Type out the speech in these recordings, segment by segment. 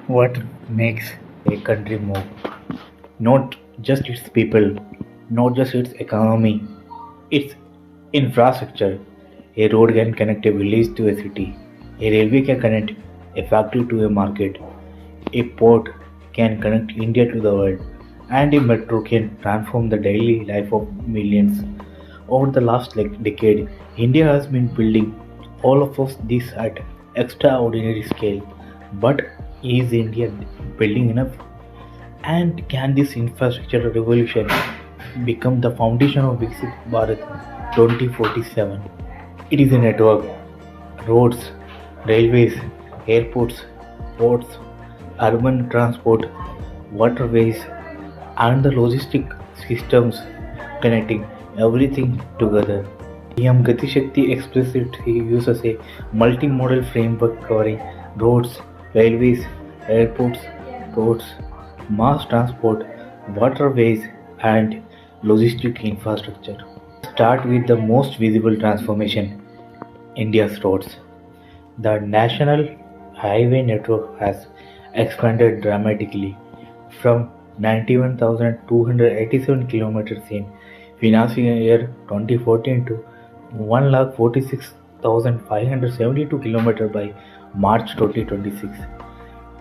What makes a country move? Not just its people, not just its economy, its infrastructure. A road can connect a village to a city. A railway can connect a factory to a market. A port can connect India to the world. And a metro can transform the daily life of millions. Over the last decade, India has been building all of us this at extraordinary scale. But is India building enough? And can this infrastructure revolution become the foundation of Viksit Bharat 2047? It is a network, roads, railways, airports, ports, urban transport, waterways, and the logistic systems connecting everything together. PM Gati Shakti explicitly uses a multimodal framework covering roads, railways, airports, ports, mass transport, waterways, and logistic infrastructure. Start with the most visible transformation, India's roads. The national highway network has expanded dramatically from 91,287 kilometers in financial year 2014 to 1,46,572 kilometers by March 2026.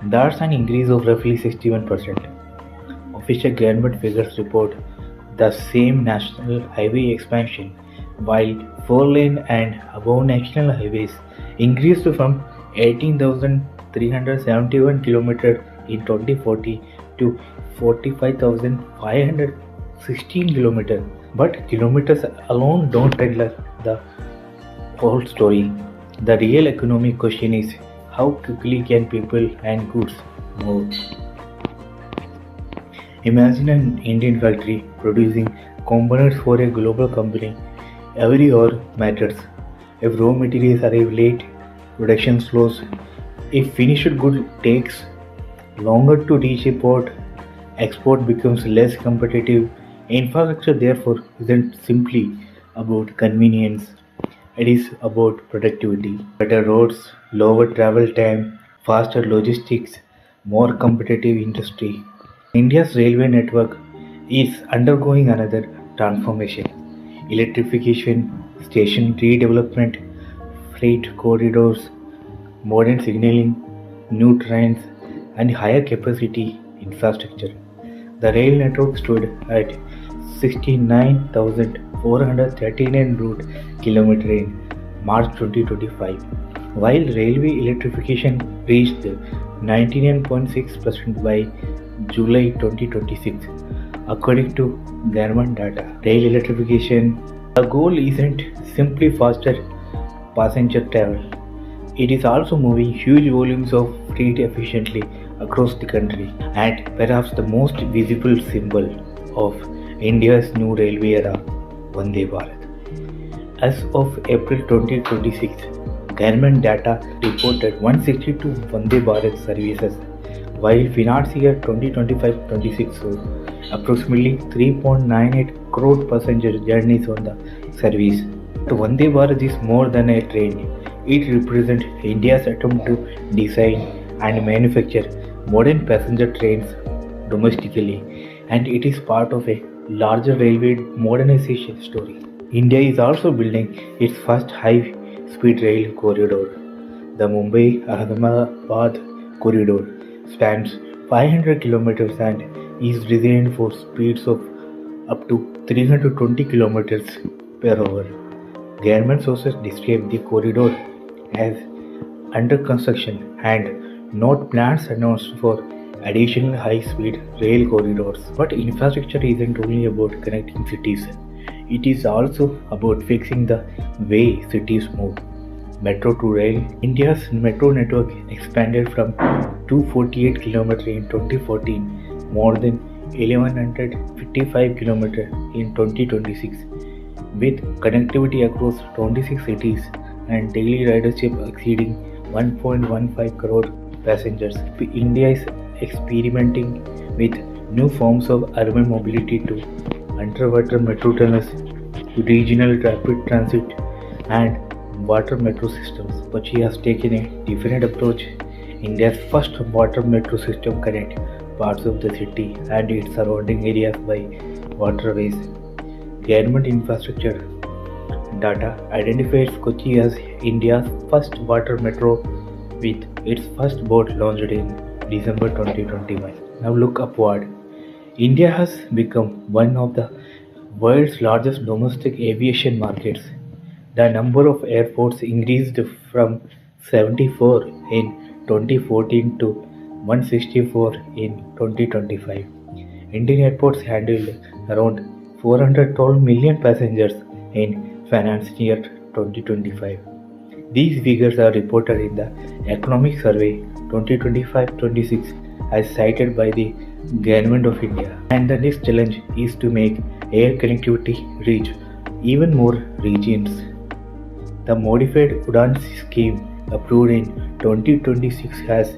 That's an increase of roughly 61%. Official government figures report the same national highway expansion, while four-lane and above national highways increased from 18,371 kilometers in 2040 to 45,516 kilometers. But kilometers alone don't tell the whole story. The real economic question is how quickly can people and goods move? Imagine an Indian factory producing components for a global company. Every hour matters. If raw materials arrive late, production slows. If finished good takes longer to reach a port, export becomes less competitive. Infrastructure, therefore, isn't simply about convenience, it is about productivity. Better roads, lower travel time, faster logistics, more competitive industry. India's railway network is undergoing another transformation. Electrification, station redevelopment, freight corridors, modern signaling, new trains, and higher capacity infrastructure. The rail network stood at 69,439 route kilometers in March 2025, while railway electrification reached 99.6% by July 2026, according to government data. Rail electrification, the goal isn't simply faster passenger travel. It is also moving huge volumes of freight efficiently across the country, and perhaps the most visible symbol of India's new railway era, Vande Bharat. As of April 2026, government data reported 162 Vande Bharat services, while financial year 2025-26 saw approximately 3.98 crore passenger journeys on the service. The Vande Bharat is more than a train. It represents India's attempt to design and manufacture modern passenger trains domestically, and it is part of a larger railway modernization story. India is also building its first high-speed rail corridor. The Mumbai-Ahmedabad corridor spans 500 kilometers and is designed for speeds of up to 320 kilometers per hour. Government sources describe the corridor as under construction and not plans announced for additional high-speed rail corridors. But infrastructure isn't only about connecting cities. It is also about fixing the way cities move. Metro to rail. India's metro network expanded from 248 km in 2014 more than 1155 km in 2026, with connectivity across 26 cities and daily ridership exceeding 1.15 crore passengers. India is experimenting with new forms of urban mobility to underwater metro tunnels, regional rapid transit, and water metro systems. But she has taken a different approach. India's first water metro system connects parts of the city and its surrounding areas by waterways. Government infrastructure data identifies Kochi as India's first water metro with its first boat launched in December 2021. Now look upward. India has become one of the world's largest domestic aviation markets. The number of airports increased from 74 in 2014 to 164 in 2025. Indian airports handled around 412 million passengers in financial year 2025. These figures are reported in the Economic Survey 2025-26 as cited by the Government of India. And the next challenge is to make air connectivity reach even more regions. The modified UDAN scheme approved in 2026 has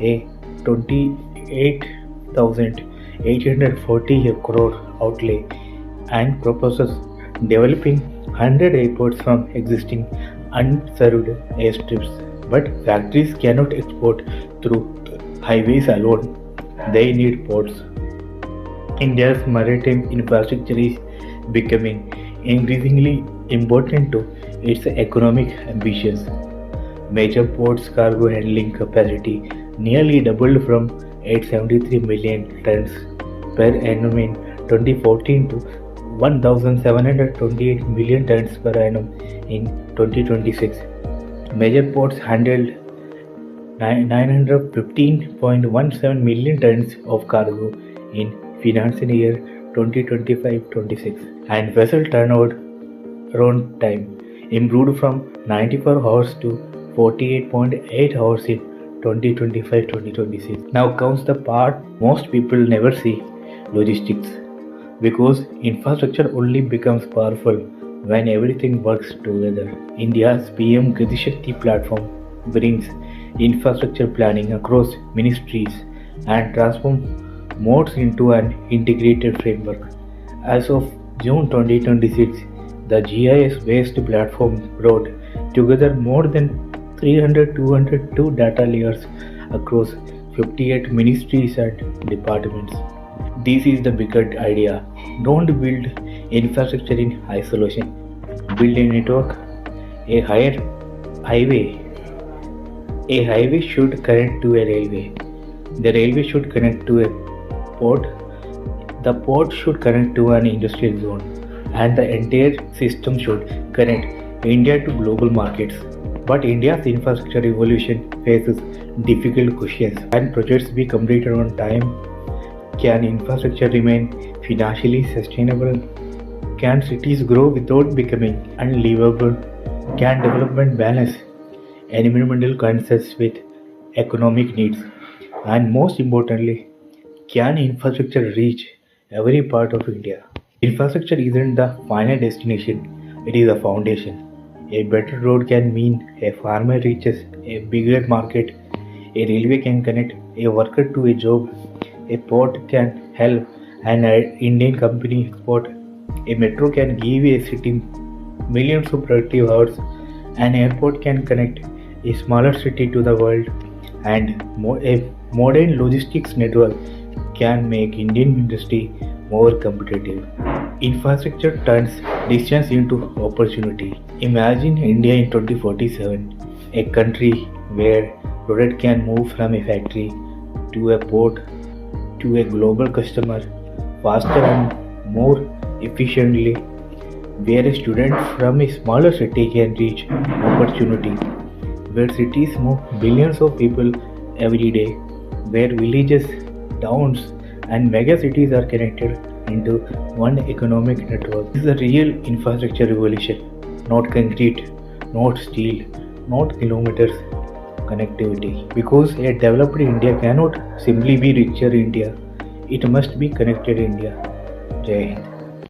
a 28,840 crore outlay and proposes developing 100 airports from existing unserved airstrips. But factories cannot export through highways alone, they need ports. India's maritime infrastructure is becoming increasingly important to its economic ambitions. Major ports cargo handling capacity nearly doubled from 873 million tons per annum in 2014 to 1,728 million tons per annum in 2026. Major ports handled 915.17 million tons of cargo in financial year 2025-26, and vessel turnaround time improved from 94 hours to 48.8 hours in 2025-2026. Now comes the part most people never see: logistics. Because infrastructure only becomes powerful when everything works together. India's PM Gati Shakti platform brings infrastructure planning across ministries and transforms modes into an integrated framework. As of June 2026, the GIS-based platform brought together more than 202 data layers across 58 ministries and departments. This is the bigger idea. Don't build infrastructure in isolation. Build a network. A highway. A highway should connect to a railway. The railway should connect to a port. The port should connect to an industrial zone. And the entire system should connect India to global markets. But India's infrastructure evolution faces difficult questions. Can projects be completed on time? Can infrastructure remain financially sustainable? Can cities grow without becoming unlivable? Can development balance environmental concerns with economic needs? And most importantly, can infrastructure reach every part of India? Infrastructure isn't the final destination, it is a foundation. A better road can mean a farmer reaches a bigger market, a railway can connect a worker to a job, a port can help an Indian company export, a metro can give a city millions of productive hours, an airport can connect a smaller city to the world, and a modern logistics network can make Indian industry more competitive. Infrastructure turns distance into opportunity. Imagine India in 2047, a country where product can move from a factory to a port to a global customer faster and more efficiently, where a student from a smaller city can reach opportunity, where cities move billions of people every day, where villages, towns, and mega cities are connected into one economic network. This is a real infrastructure revolution, not concrete, not steel, not kilometers connectivity. Because a developed India cannot simply be richer India, it must be connected India. Jai Hind.